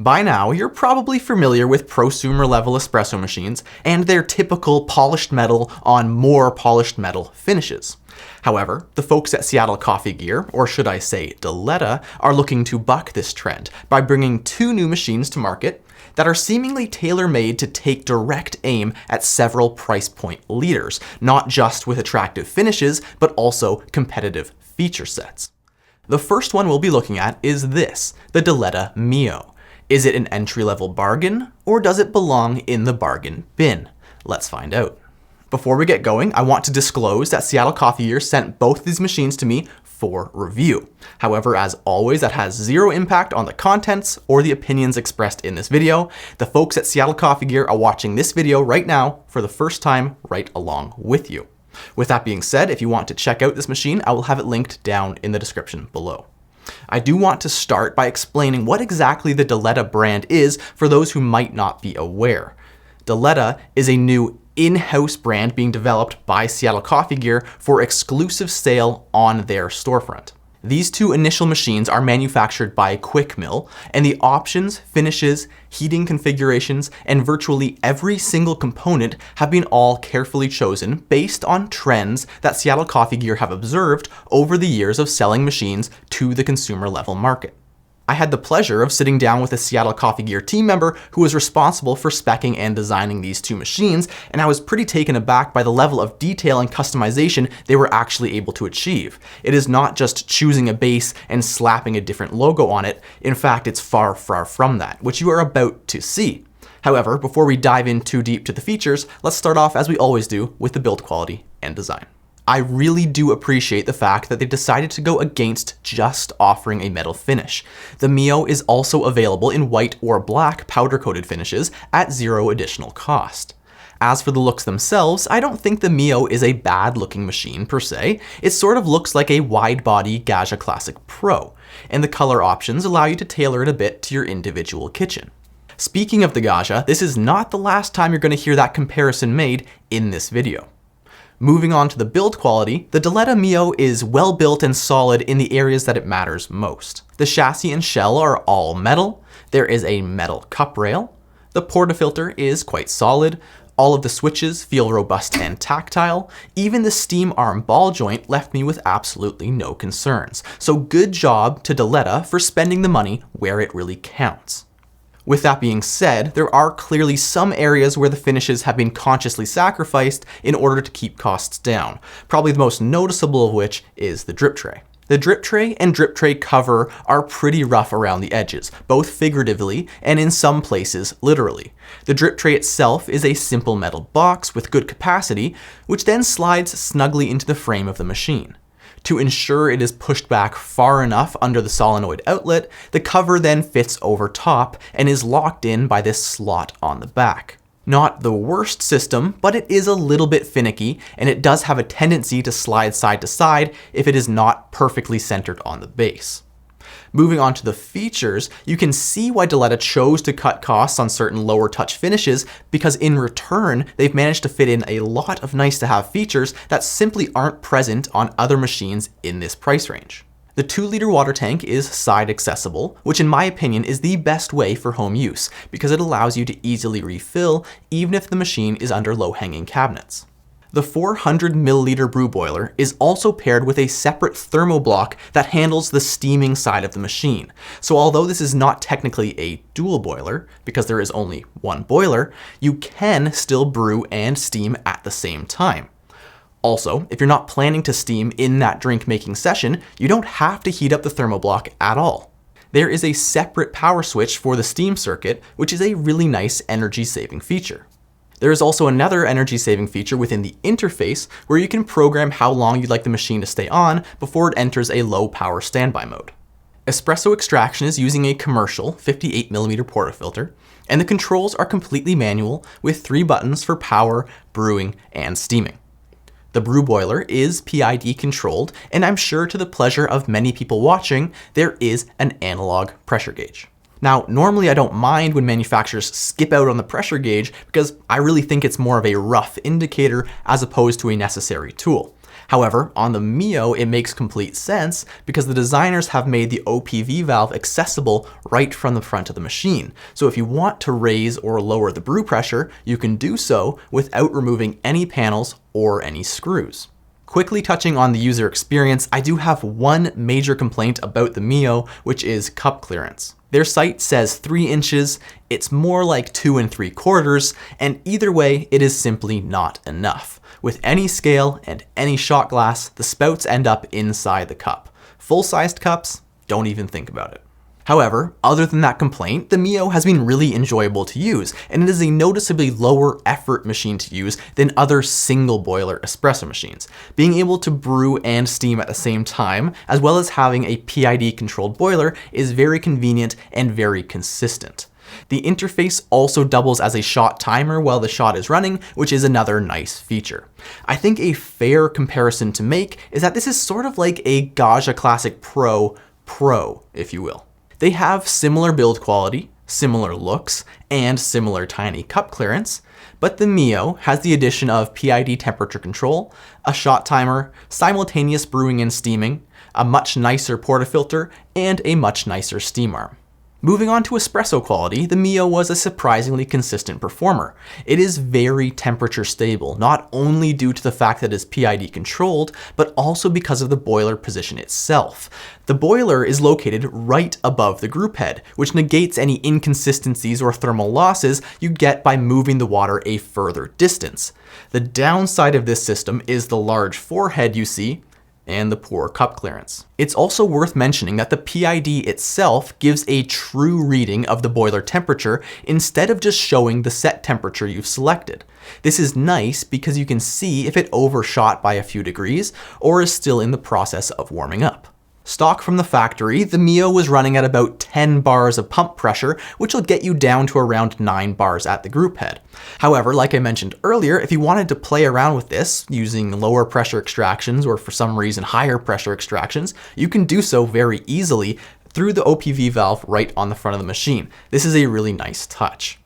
By now, you're probably familiar with prosumer level espresso machines and their typical polished metal on more polished metal finishes. However, the folks at Seattle Coffee Gear, or should I say Diletta, are looking to buck this trend by bringing two new machines to market that are seemingly tailor-made to take direct aim at several price point leaders, not just with attractive finishes, but also competitive feature sets. The first one we'll be looking at is this, the Diletta Mio. Is it an entry-level bargain, or does it belong in the bargain bin? Let's find out. Before we get going, I want to disclose that Seattle Coffee Gear sent both these machines to me for review. However, as always, that has zero impact on the contents or the opinions expressed in this video. The folks at Seattle Coffee Gear are watching this video right now for the first time right along with you. With that being said, if you want to check out this machine, I will have it linked down in the description below. I do want to start by explaining what exactly the Diletta brand is for those who might not be aware. Diletta is a new in-house brand being developed by Seattle Coffee Gear for exclusive sale on their storefront. These two initial machines are manufactured by Quick Mill, and the options, finishes, heating configurations, and virtually every single component have been all carefully chosen based on trends that Seattle Coffee Gear have observed over the years of selling machines to the consumer level market. I had the pleasure of sitting down with a Seattle Coffee Gear team member who was responsible for speccing and designing these two machines, and I was pretty taken aback by the level of detail and customization they were actually able to achieve. It is not just choosing a base and slapping a different logo on it. In fact, it's far, far from that, which you are about to see. However, before we dive in too deep to the features, let's start off as we always do with the build quality and design. I really do appreciate the fact that they decided to go against just offering a metal finish. The Mio is also available in white or black powder-coated finishes at zero additional cost. As for the looks themselves, I don't think the Mio is a bad-looking machine per se. It sort of looks like a wide-body Gaggia Classic Pro, and the color options allow you to tailor it a bit to your individual kitchen. Speaking of the Gaggia, this is not the last time you're going to hear that comparison made in this video. Moving on to the build quality, the Diletta Mio is well built and solid in the areas that it matters most. The chassis and shell are all metal, there is a metal cup rail, the portafilter is quite solid, all of the switches feel robust and tactile, even the steam arm ball joint left me with absolutely no concerns. So good job to Diletta for spending the money where it really counts. With that being said, there are clearly some areas where the finishes have been consciously sacrificed in order to keep costs down, probably the most noticeable of which is the drip tray. The drip tray and drip tray cover are pretty rough around the edges, both figuratively and in some places literally. The drip tray itself is a simple metal box with good capacity, which then slides snugly into the frame of the machine. To ensure it is pushed back far enough under the solenoid outlet, the cover then fits over top and is locked in by this slot on the back. Not the worst system, but it is a little bit finicky, and it does have a tendency to slide side to side if it is not perfectly centered on the base. Moving on to the features, you can see why Diletta chose to cut costs on certain lower touch finishes, because in return, they've managed to fit in a lot of nice to have features that simply aren't present on other machines in this price range. The 2-liter water tank is side accessible, which in my opinion is the best way for home use, because it allows you to easily refill even if the machine is under low-hanging cabinets. The 400 milliliter brew boiler is also paired with a separate thermoblock that handles the steaming side of the machine. So although this is not technically a dual boiler, because there is only one boiler, you can still brew and steam at the same time. Also, if you're not planning to steam in that drink making session, you don't have to heat up the thermoblock at all. There is a separate power switch for the steam circuit, which is a really nice energy saving feature. There is also another energy saving feature within the interface where you can program how long you'd like the machine to stay on before it enters a low power standby mode. Espresso extraction is using a commercial 58mm portafilter, and the controls are completely manual with 3 buttons for power, brewing, and steaming. The brew boiler is PID controlled, and I'm sure to the pleasure of many people watching, there is an analog pressure gauge. Now, normally I don't mind when manufacturers skip out on the pressure gauge because I really think it's more of a rough indicator as opposed to a necessary tool. However, on the Mio, it makes complete sense because the designers have made the OPV valve accessible right from the front of the machine. So if you want to raise or lower the brew pressure, you can do so without removing any panels or any screws. Quickly touching on the user experience, I do have one major complaint about the Mio, which is cup clearance. Their site says 3 inches, it's more like 2 3/4, and either way, it is simply not enough. With any scale and any shot glass, the spouts end up inside the cup. Full-sized cups, don't even think about it. However, other than that complaint, the Mio has been really enjoyable to use, and it is a noticeably lower effort machine to use than other single boiler espresso machines. Being able to brew and steam at the same time, as well as having a PID controlled boiler, is very convenient and very consistent. The interface also doubles as a shot timer while the shot is running, which is another nice feature. I think a fair comparison to make is that this is sort of like a Gaggia Classic Pro, if you will. They have similar build quality, similar looks, and similar tiny cup clearance, but the Mio has the addition of PID temperature control, a shot timer, simultaneous brewing and steaming, a much nicer portafilter, and a much nicer steam arm. Moving on to espresso quality, the Mio was a surprisingly consistent performer. It is very temperature stable, not only due to the fact that it is PID controlled, but also because of the boiler position itself. The boiler is located right above the group head, which negates any inconsistencies or thermal losses you get by moving the water a further distance. The downside of this system is the large forehead you see, and the poor cup clearance. It's also worth mentioning that the PID itself gives a true reading of the boiler temperature instead of just showing the set temperature you've selected. This is nice because you can see if it overshot by a few degrees or is still in the process of warming up. Stock from the factory, the Mio was running at about 10 bars of pump pressure, which will get you down to around 9 bars at the group head. However, like I mentioned earlier, if you wanted to play around with this using lower pressure extractions or for some reason higher pressure extractions, you can do so very easily through the OPV valve right on the front of the machine. This is a really nice touch.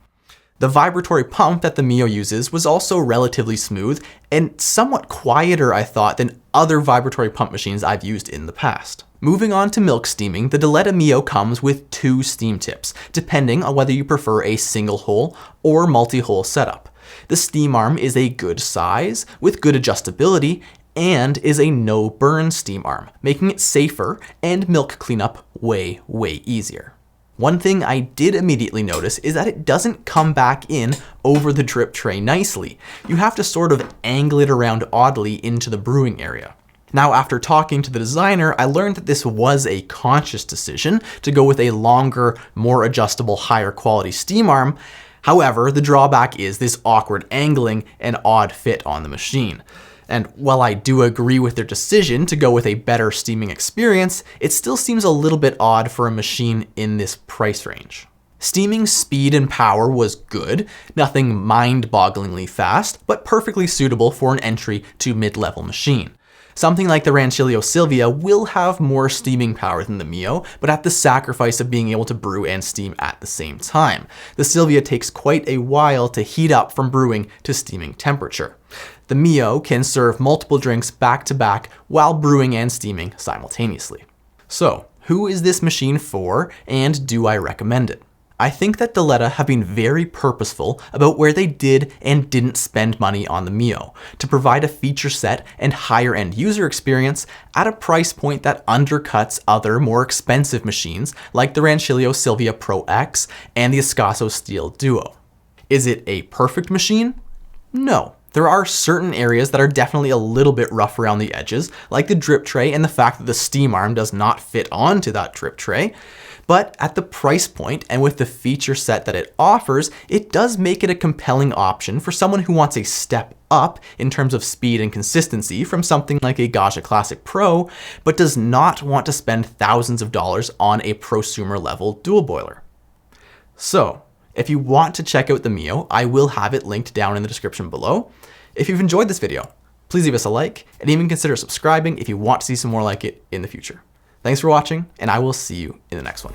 The vibratory pump that the Mio uses was also relatively smooth and somewhat quieter, I thought, than other vibratory pump machines I've used in the past. Moving on to milk steaming, the Diletta Mio comes with 2 steam tips, depending on whether you prefer a single hole or multi-hole setup. The steam arm is a good size, with good adjustability, and is a no burn steam arm, making it safer and milk cleanup way easier. One thing I did immediately notice is that it doesn't come back in over the drip tray nicely. You have to sort of angle it around oddly into the brewing area. Now, after talking to the designer, I learned that this was a conscious decision to go with a longer, more adjustable, higher quality steam arm. However, the drawback is this awkward angling and odd fit on the machine. And while I do agree with their decision to go with a better steaming experience, it still seems a little bit odd for a machine in this price range. Steaming speed and power was good, nothing mind-bogglingly fast, but perfectly suitable for an entry to mid-level machine. Something like the Rancilio Silvia will have more steaming power than the Mio, but at the sacrifice of being able to brew and steam at the same time. The Silvia takes quite a while to heat up from brewing to steaming temperature. The Mio can serve multiple drinks back to back while brewing and steaming simultaneously. So, who is this machine for, and do I recommend it? I think that Diletta have been very purposeful about where they did and didn't spend money on the Mio to provide a feature set and higher end user experience at a price point that undercuts other more expensive machines like the Rancilio Silvia Pro X and the Espresso Steel Duo. Is it a perfect machine? No. There are certain areas that are definitely a little bit rough around the edges, like the drip tray and the fact that the steam arm does not fit onto that drip tray. But at the price point and with the feature set that it offers, it does make it a compelling option for someone who wants a step up in terms of speed and consistency from something like a Gaggia Classic Pro, but does not want to spend thousands of dollars on a prosumer level dual boiler. So, if you want to check out the Mio, I will have it linked down in the description below. If you've enjoyed this video, please leave us a like and even consider subscribing if you want to see some more like it in the future. Thanks for watching, and I will see you in the next one.